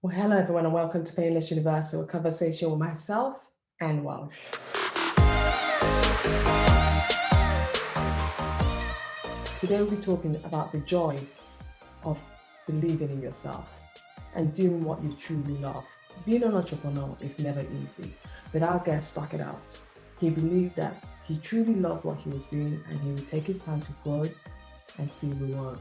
Well, hello everyone and welcome to Painless Universal, a conversation with myself and Welsh. Today we'll be talking about the joys of believing in yourself and doing what you truly love. Being an entrepreneur is never easy, but our guest stuck it out. He believed that he truly loved what he was doing and he would take his time to grow it and see reward.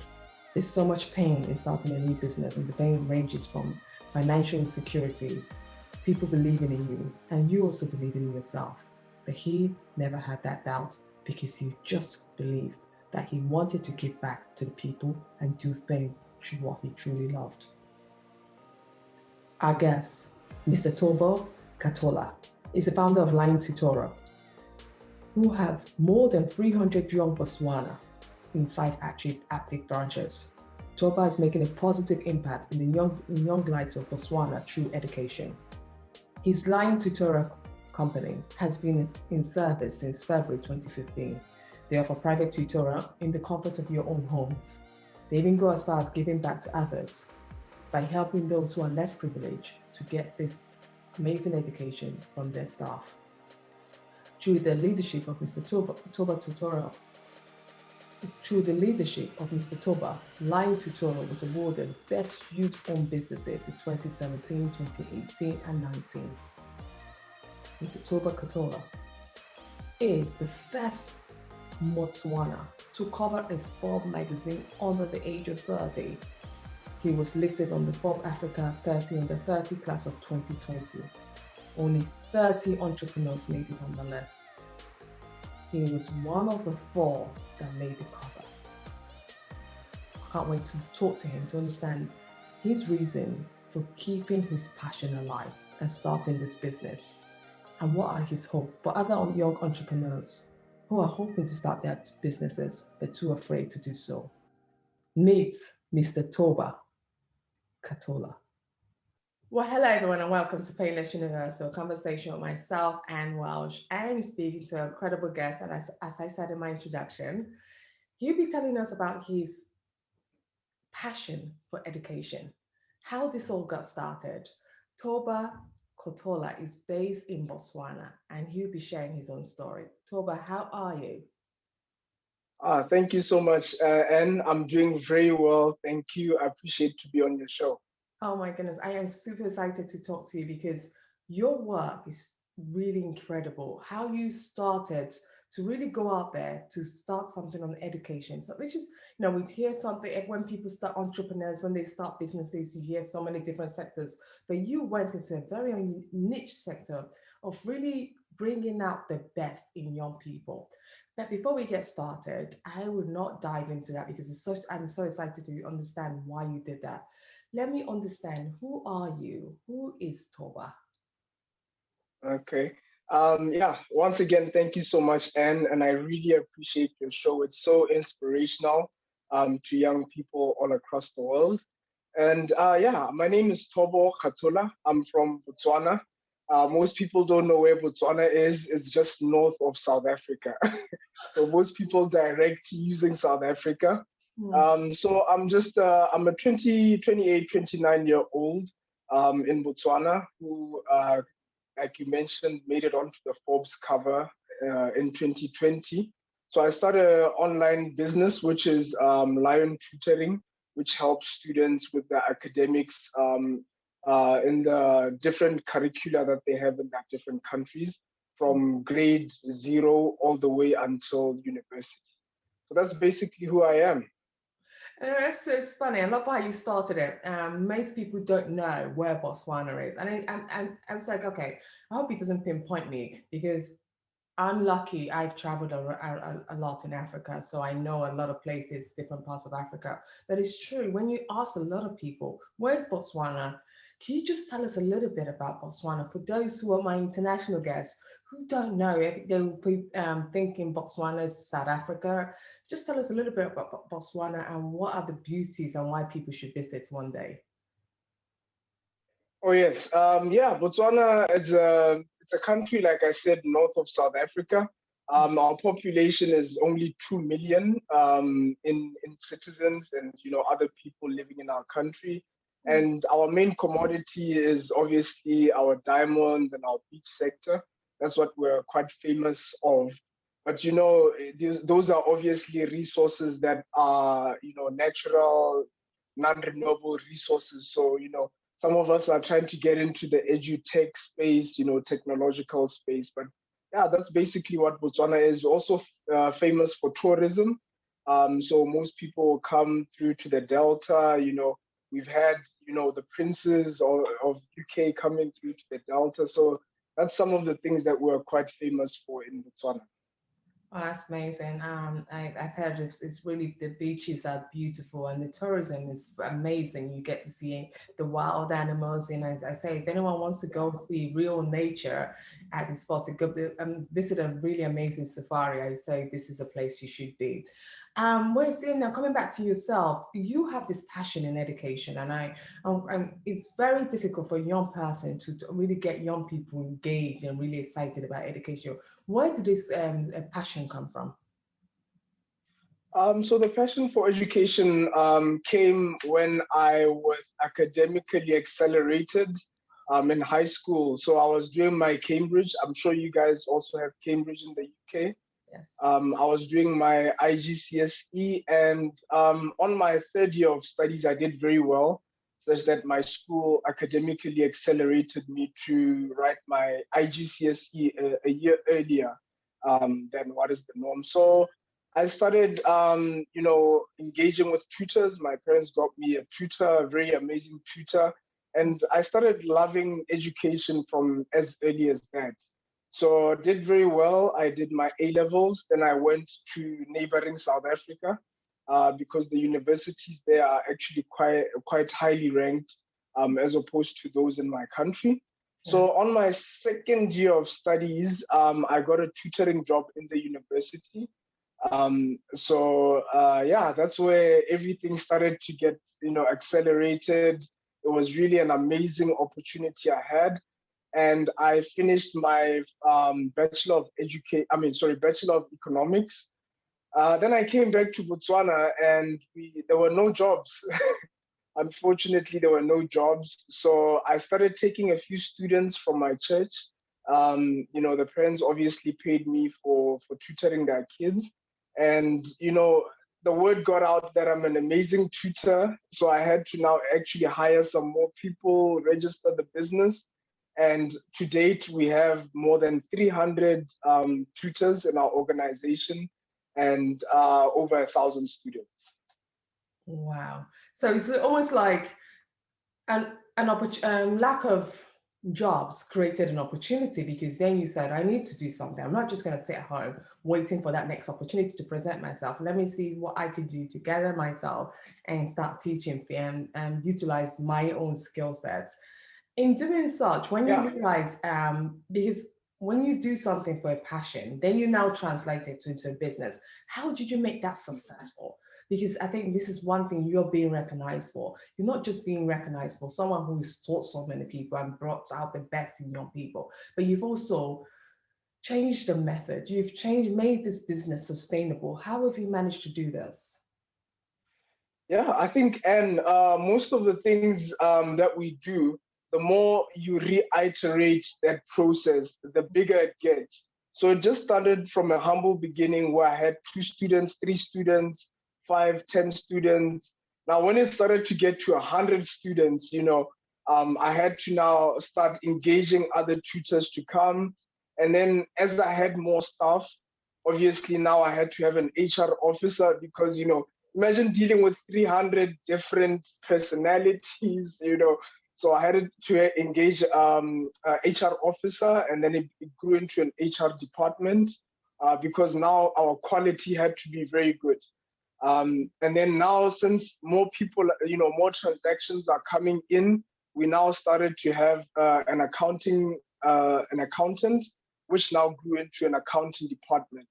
There's so much pain in starting a new business, and the pain ranges from financial insecurities, people believing in you, and you also believing in yourself. But he never had that doubt because he just believed that he wanted to give back to the people and do things through what he truly loved. Our guest, Mr. Thobo Khathola, is the founder of Tutoring, who have more than 300 young Botswana in 5 active branches. Thobo is making a positive impact in the young lives of Botswana through education. His Tutoring company has been in service since February 2015. They offer private tutoring in the comfort of your own homes. They even go as far as giving back to others by helping those who are less privileged to get this amazing education from their staff. Through the leadership of Mr. Thobo Tutorial, through the leadership of Mr. Thobo, Tutoring was awarded Best Youth-Owned Businesses in 2017, 2018, and 19. Mr. Thobo Khathola is the first Botswana to cover a Forbes magazine under the age of 30. He was listed on the Forbes Africa 30 under 30 class of 2020. Only 30 entrepreneurs made it on the list. He was one of the 4 that made the cover. I can't wait to talk to him to understand his reason for keeping his passion alive and starting this business, and what are his hopes for other young entrepreneurs who are hoping to start their businesses but too afraid to do so. Meet Mr. Thobo Khathola. Well, hello everyone and welcome to Painless Universal, a conversation with myself and Welsh. I am speaking to an incredible guest, and as I said in my introduction, he'll be telling us about his passion for education, how this all got started. Thobo Khathola is based in Botswana and he'll be sharing his own story. Thobo, how are you? Thank you so much, Anne. I'm doing very well. Thank you. I appreciate to be on your show. Oh my goodness, I am super excited to talk to you because your work is really incredible. How you started to really go out there to start something on education. So which is, we hear something when people start entrepreneurs, when they start businesses, you hear so many different sectors, but you went into a very niche sector of really bringing out the best in young people. But before we get started, I would not dive into that because I'm so excited to understand why you did that. Let me understand, who are you? Who is Thobo? Okay. Yeah, once again, thank you so much, Anne, and I really appreciate your show. It's so inspirational to young people all across the world. And yeah, my name is Thobo Khathola. I'm from Botswana. Most people don't know where Botswana is. It's just north of South Africa. So most people direct using South Africa. So I'm a 28, 29-year old in Botswana who, like you mentioned, made it onto the Forbes cover in 2020. So I started an online business, which is Lion Tutoring, which helps students with their academics in the different curricula that they have in their different countries, from grade 0 all the way until university. So that's basically who I am. It's funny. I love how you started it. Most people don't know where Botswana is, and I was like, okay, I hope he doesn't pinpoint me because I'm lucky. I've traveled a lot in Africa, so I know a lot of places, different parts of Africa. But it's true, when you ask a lot of people, where's Botswana? Can you just tell us a little bit about Botswana for those who are my international guests who don't know? They will be thinking Botswana is South Africa. Just tell us a little bit about Botswana and what are the beauties and why people should visit one day. Oh yes, yeah. Botswana is it's a country, like I said, north of South Africa. Our population is only 2 million in citizens and other people living in our country. And our main commodity is obviously our diamonds and our beach sector. That's what we're quite famous of. But those are obviously resources that are, natural, non-renewable resources. So, some of us are trying to get into the edu-tech space, technological space. But yeah, that's basically what Botswana is. We're also famous for tourism. So most people come through to the Delta. We've had, the princes of UK coming through to the Delta. So that's some of the things that we're quite famous for in Botswana. Oh, that's amazing. I've heard it's really, the beaches are beautiful and the tourism is amazing. You get to see the wild animals. And as I say, if anyone wants to go see real nature at this spot, to go visit a really amazing safari, I say this is a place you should be. We're seeing now, coming back to yourself, you have this passion in education, and it's very difficult for a young person to really get young people engaged and really excited about education. Where did this passion come from? So the passion for education came when I was academically accelerated in high school. So I was doing my Cambridge. I'm sure you guys also have Cambridge in the UK. Yes. I was doing my IGCSE, and on my third year of studies, I did very well, such that my school academically accelerated me to write my IGCSE a year earlier than what is the norm. So I started, engaging with tutors. My parents got me a tutor, a very amazing tutor, and I started loving education from as early as that. So I did very well. I did my A levels. Then I went to neighboring South Africa because the universities there are actually quite highly ranked as opposed to those in my country. Yeah. So on my second year of studies, I got a tutoring job in the university. Yeah, that's where everything started to get accelerated. It was really an amazing opportunity I had, and I finished my Bachelor of Economics. Then I came back to Botswana, and there were no jobs. Unfortunately, there were no jobs. So I started taking a few students from my church. The parents obviously paid me for tutoring their kids. And, the word got out that I'm an amazing tutor. So I had to now actually hire some more people, register the business. And to date, we have more than 300 tutors in our organization and over 1,000 students. Wow. So it's almost like lack of jobs created an opportunity, because then you said, I need to do something. I'm not just going to sit at home waiting for that next opportunity to present myself. Let me see what I could do to gather myself and start teaching and utilize my own skill sets. In doing such, when you realize, because when you do something for a passion, then you now translate it into a business. How did you make that successful? Because I think this is one thing you're being recognized for. You're not just being recognized for someone who's taught so many people and brought out the best in young people, but you've also changed the method. You've made this business sustainable. How have you managed to do this? Yeah, I think, and most of the things that we do, the more you reiterate that process, the bigger it gets. So it just started from a humble beginning where I had 2 students, 3 students, 5, 10 students. Now, when it started to get to 100 students, I had to now start engaging other tutors to come. And then as I had more staff, obviously now I had to have an HR officer because, imagine dealing with 300 different personalities, So I had to engage HR officer, and then it grew into an HR department because now our quality had to be very good. And then now, since more people, more transactions are coming in, we now started to have an accountant, which now grew into an accounting department.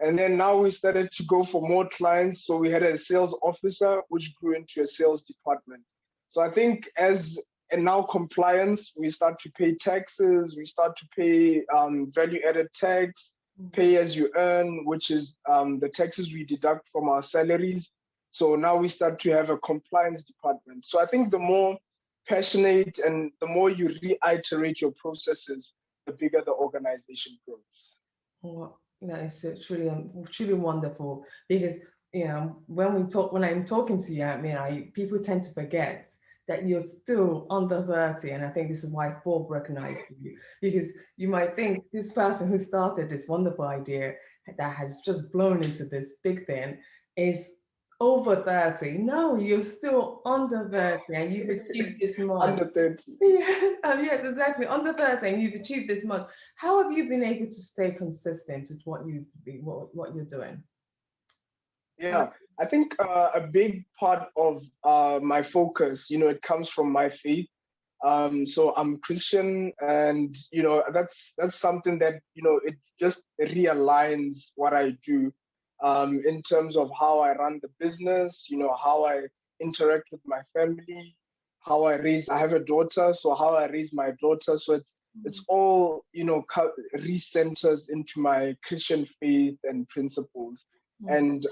And then now we started to go for more clients. So we had a sales officer, which grew into a sales department. So I think and now compliance, we start to pay taxes, we start to pay value-added tax, pay as you earn, which is the taxes we deduct from our salaries. So now we start to have a compliance department. So I think the more passionate and the more you reiterate your processes, the bigger the organization grows. Well, that is truly, truly wonderful because when I'm talking to you, I mean, people tend to forget that you're still under 30, and I think this is why Forbes recognized you because you might think this person who started this wonderful idea that has just blown into this big thing is over 30. No, you're still under 30, and you've achieved this much. Under 30. Yeah, yes, exactly. Under 30, and you've achieved this much. How have you been able to stay consistent with what you're doing? Yeah, I think a big part of my focus, it comes from my faith. So I'm Christian, and that's something that it just realigns what I do in terms of how I run the business, how I interact with my family, how I raise. I have a daughter, so how I raise my daughter. So it's all recenters into my Christian faith and principles. And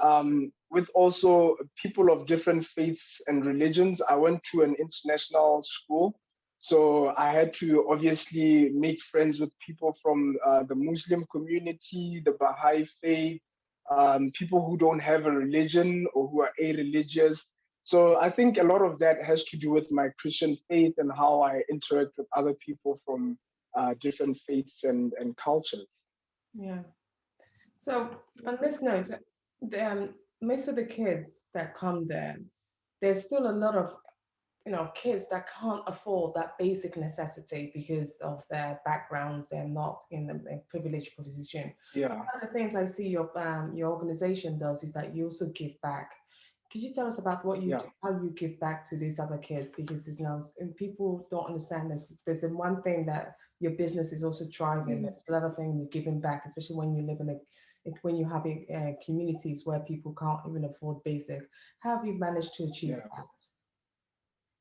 with also people of different faiths and religions, I went to an international school. So I had to obviously make friends with people from the Muslim community, the Baha'i faith, people who don't have a religion or who are a-religious. So I think a lot of that has to do with my Christian faith and how I interact with other people from different faiths and cultures. Yeah. So on this note, most of the kids that come there, there's still a lot of kids that can't afford that basic necessity because of their backgrounds. They're not in a privileged position. Yeah. One of the things I see your organization does is that you also give back. Could you tell us about what you do, how you give back to these other kids? Because and people don't understand this. There's one thing that your business is also thriving. There's another thing you're giving back, especially when you live when you have communities where people can't even afford basic. How have you managed to achieve that?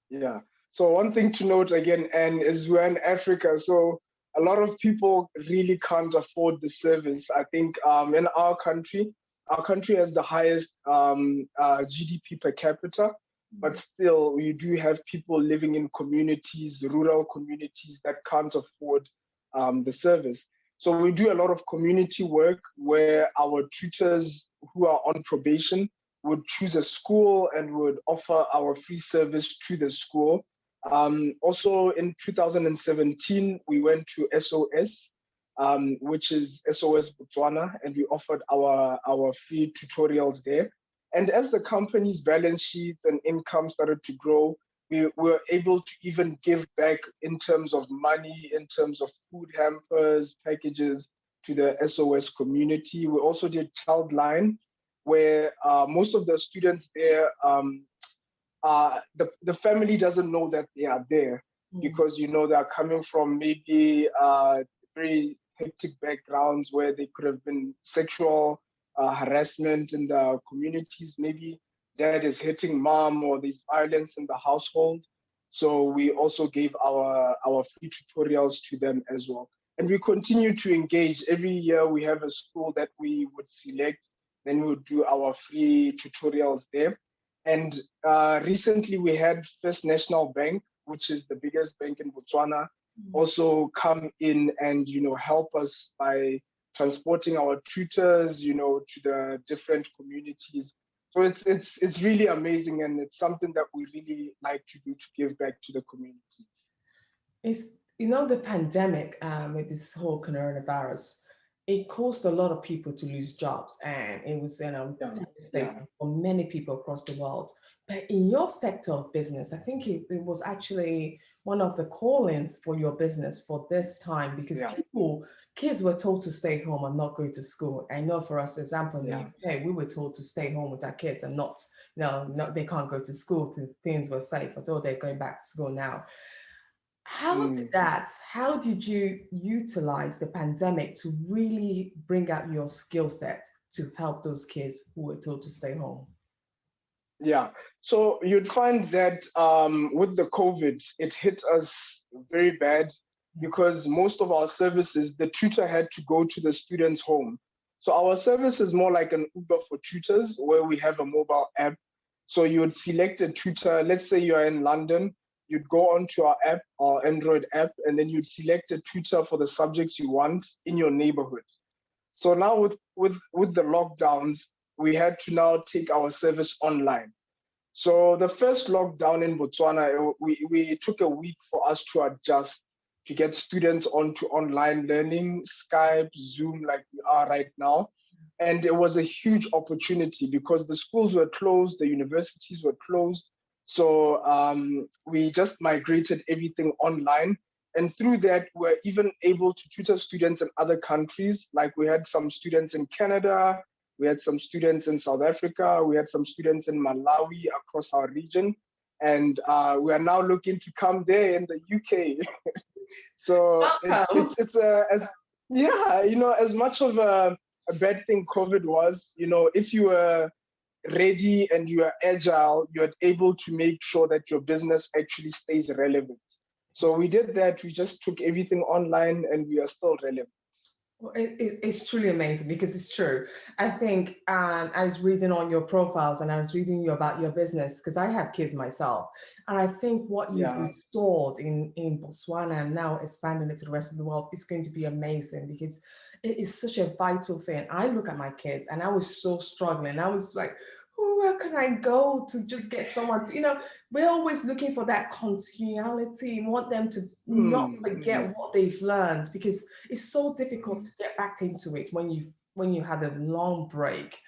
Yeah. So one thing to note again, and is we're in Africa, so a lot of people really can't afford the service. I think in our country has the highest GDP per capita, but still we do have people living in communities, rural communities that can't afford the service. So we do a lot of community work where our tutors who are on probation would choose a school and would offer our free service to the school. Also in 2017, we went to SOS, which is SOS Botswana, and we offered our free tutorials there. And as the company's balance sheets and income started to grow, we were able to even give back in terms of money, in terms of food hampers, packages to the SOS community. We also did Childline, where most of the students there, the family doesn't know that they are there because they are coming from maybe very hectic backgrounds where they could have been sexual harassment in the communities. Maybe dad is hitting mom or there's violence in the household. So we also gave our free tutorials to them as well. And we continue to engage. Every year we have a school that we would select, then we would do our free tutorials there. And recently we had First National Bank, which is the biggest bank in Botswana, also come in and help us by transporting our tutors, to the different communities. So it's really amazing, and it's something that we really like to do to give back to the communities. It's the pandemic with this whole coronavirus, it caused a lot of people to lose jobs, and it was devastating for many people across the world. But in your sector of business, I think it was actually one of the callings for your business for this time because kids were told to stay home and not go to school. I know for us, example, in the UK, we were told to stay home with our kids and not they can't go to school till things were safe, although they're going back to school now. How did you utilize the pandemic to really bring out your skill set to help those kids who were told to stay home? Yeah, so you'd find that with the COVID, it hit us very bad because most of our services, the tutor had to go to the student's home. So our service is more like an Uber for tutors where we have a mobile app So you would select a tutor. Let's say you're in London, you'd go onto our app, our Android app, and then you'd select a tutor for the subjects you want in your neighborhood. So now with the lockdowns, we had to now take our service online. So the first lockdown in Botswana, we took a week for us to adjust to get students onto online learning, Skype, Zoom, like we are right now. And it was a huge opportunity because the schools were closed, the universities were closed. So we just migrated everything online. And through that, we're even able to tutor students in other countries. Like we had some students in Canada, we had some students in South Africa, we had some students in Malawi across our region. And we are now looking to come there in the UK. So it's as yeah, as much of a bad thing COVID was, if you were ready and you are agile, you're able to make sure that your business actually stays relevant. So we did that. We just took everything online and we are still relevant. Well, it's truly amazing because it's true. I think I was reading on your profiles and I was reading you about your business because I have kids myself. And I think what you've restored in Botswana and now expanding it to the rest of the world is going to be amazing because it is such a vital thing. I look at my kids and I was so struggling. I was like, where can I go to just get someone to, we're always looking for that continuality. We want them to not forget what they've learned because it's so difficult to get back into it when you had a long break.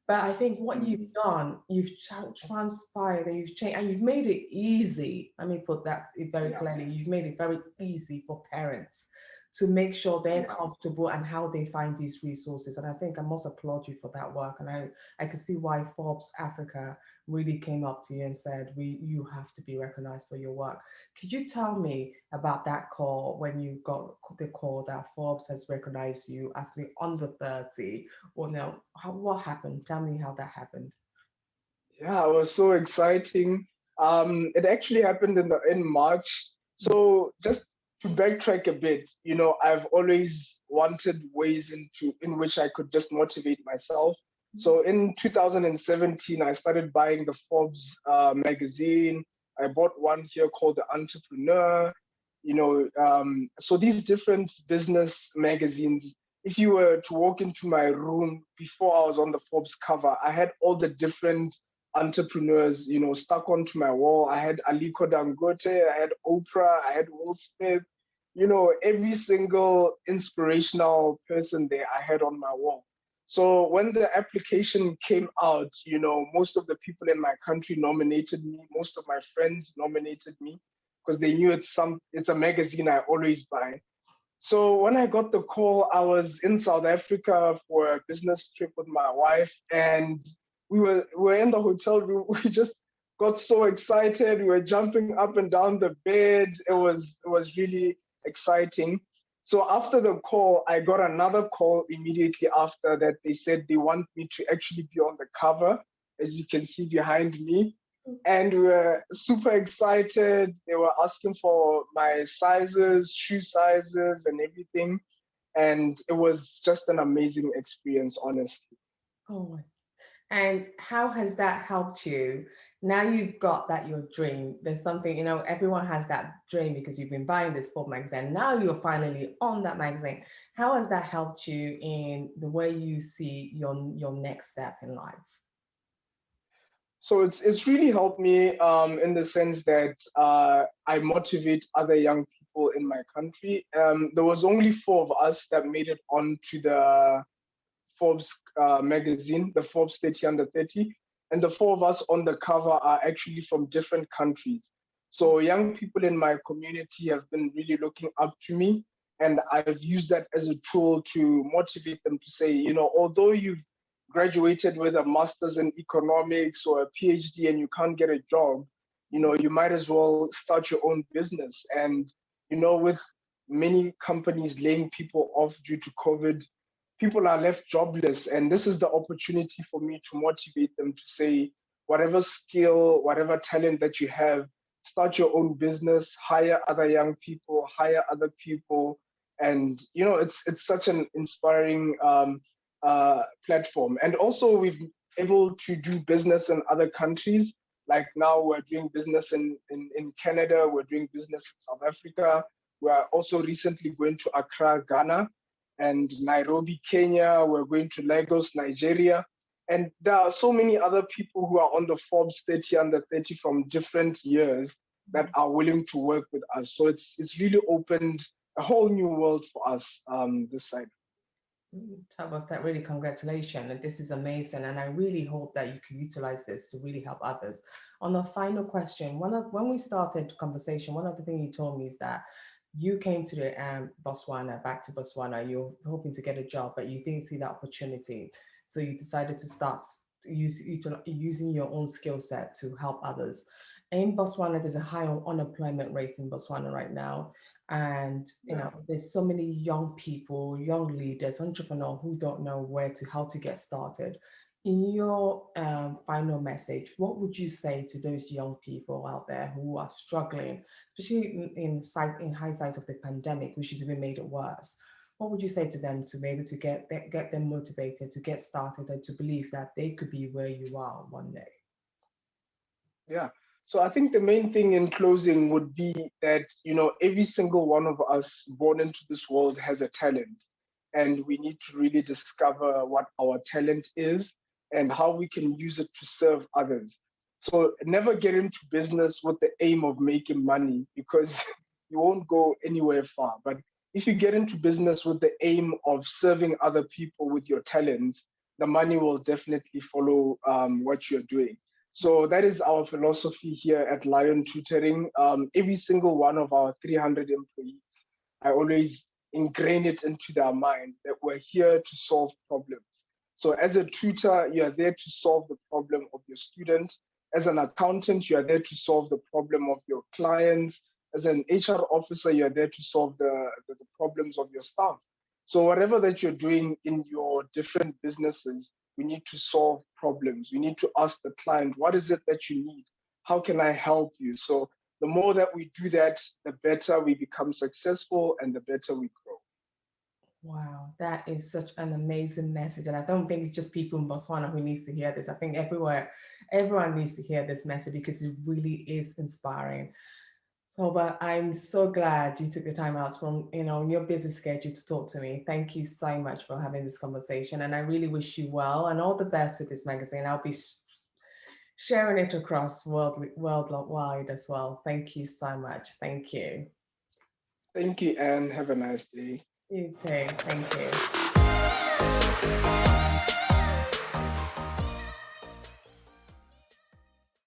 But I think what you've done, you've transpired and you've changed and you've made it easy. Let me put that very clearly. You've made it very easy for parents to make sure they're comfortable and how they find these resources. And I think I must applaud you for that work. And I can see why Forbes Africa really came up to you and said, you have to be recognized for your work. Could you tell me about that call when you got the call that Forbes has recognized you as the under 30? Well, now, what happened? Tell me how that happened. Yeah, it was so exciting. It actually happened in March. So just to backtrack a bit, I've always wanted ways in which I could just motivate myself. So in 2017, I started buying the Forbes magazine. I bought one here called The Entrepreneur. So these different business magazines. If you were to walk into my room before I was on the Forbes cover, I had all the different entrepreneurs, stuck onto my wall. I had Aliko Dangote, I had Oprah, I had Will Smith, every single inspirational person there I had on my wall. So when the application came out, most of the people in my country nominated me. Most of my friends nominated me because they knew it's a magazine I always buy. So when I got the call, I was in South Africa for a business trip with my wife, and we were in the hotel room. We just got so excited. We were jumping up and down the bed. It was really exciting. So after the call, I got another call immediately after that. They said they want me to actually be on the cover, as you can see behind me. And we were super excited. They were asking for my sizes, shoe sizes, and everything. And it was just an amazing experience, honestly. Oh, and how has that helped you? Now you've got that your dream. There's something, everyone has that dream because you've been buying this Forbes magazine. Now you're finally on that magazine. How has that helped you in the way you see your next step in life? So it's really helped me in the sense that I motivate other young people in my country. There was only 4 of us that made it onto the Forbes magazine, the Forbes 30 under 30. And the 4 of us on the cover are actually from different countries. So young people in my community have been really looking up to me. And I've used that as a tool to motivate them to say, although you've graduated with a master's in economics or a PhD and you can't get a job, you might as well start your own business. And, with many companies laying people off due to COVID, people are left jobless. And this is the opportunity for me to motivate them to say, whatever skill, whatever talent that you have, start your own business, hire other young people, hire other people. And, it's such an inspiring platform. And also we've able to do business in other countries. Like now we're doing business in Canada, we're doing business in South Africa. We're also recently going to Accra, Ghana, and Nairobi, Kenya. We're going to Lagos, Nigeria. And there are so many other people who are on the Forbes 30 under 30 from different years that are willing to work with us. So it's really opened a whole new world for us this side. Top of that, really congratulations. And this is amazing. And I really hope that you can utilize this to really help others. On the final question, when we started the conversation, one of the things you told me is that you came to the back to Botswana, you're hoping to get a job, but you didn't see that opportunity. So you decided to start using your own skill set to help others. In Botswana, there's a high unemployment rate in Botswana right now. And there's so many young people, young leaders, entrepreneurs who don't know how to get started. In your final message, what would you say to those young people out there who are struggling, especially in hindsight of the pandemic, which has even made it worse? What would you say to them to be able to get them motivated, to get started, and to believe that they could be where you are one day? Yeah. So I think the main thing in closing would be that, every single one of us born into this world has a talent, and we need to really discover what our talent is and how we can use it to serve others. So never get into business with the aim of making money, because you won't go anywhere far. But if you get into business with the aim of serving other people with your talents, the money will definitely follow what you're doing. So that is our philosophy here at Lion Tutoring. Every single one of our 300 employees, I always ingrain it into their mind that we're here to solve problems. So as a tutor, you are there to solve the problem of your students. As an accountant, you are there to solve the problem of your clients. As an HR officer, you are there to solve the problems of your staff. So whatever that you're doing in your different businesses, we need to solve problems. We need to ask the client, what is it that you need? How can I help you? So the more that we do that, the better we become successful and the better we grow. Wow, that is such an amazing message. And I don't think it's just people in Botswana who needs to hear this. I think everyone needs to hear this message because it really is inspiring. So, but I'm so glad you took the time out from, in your busy schedule to talk to me. Thank you so much for having this conversation. And I really wish you well and all the best with this magazine. I'll be sharing it across worldwide as well. Thank you so much. Thank you. Thank you, and have a nice day. You too. Thank you.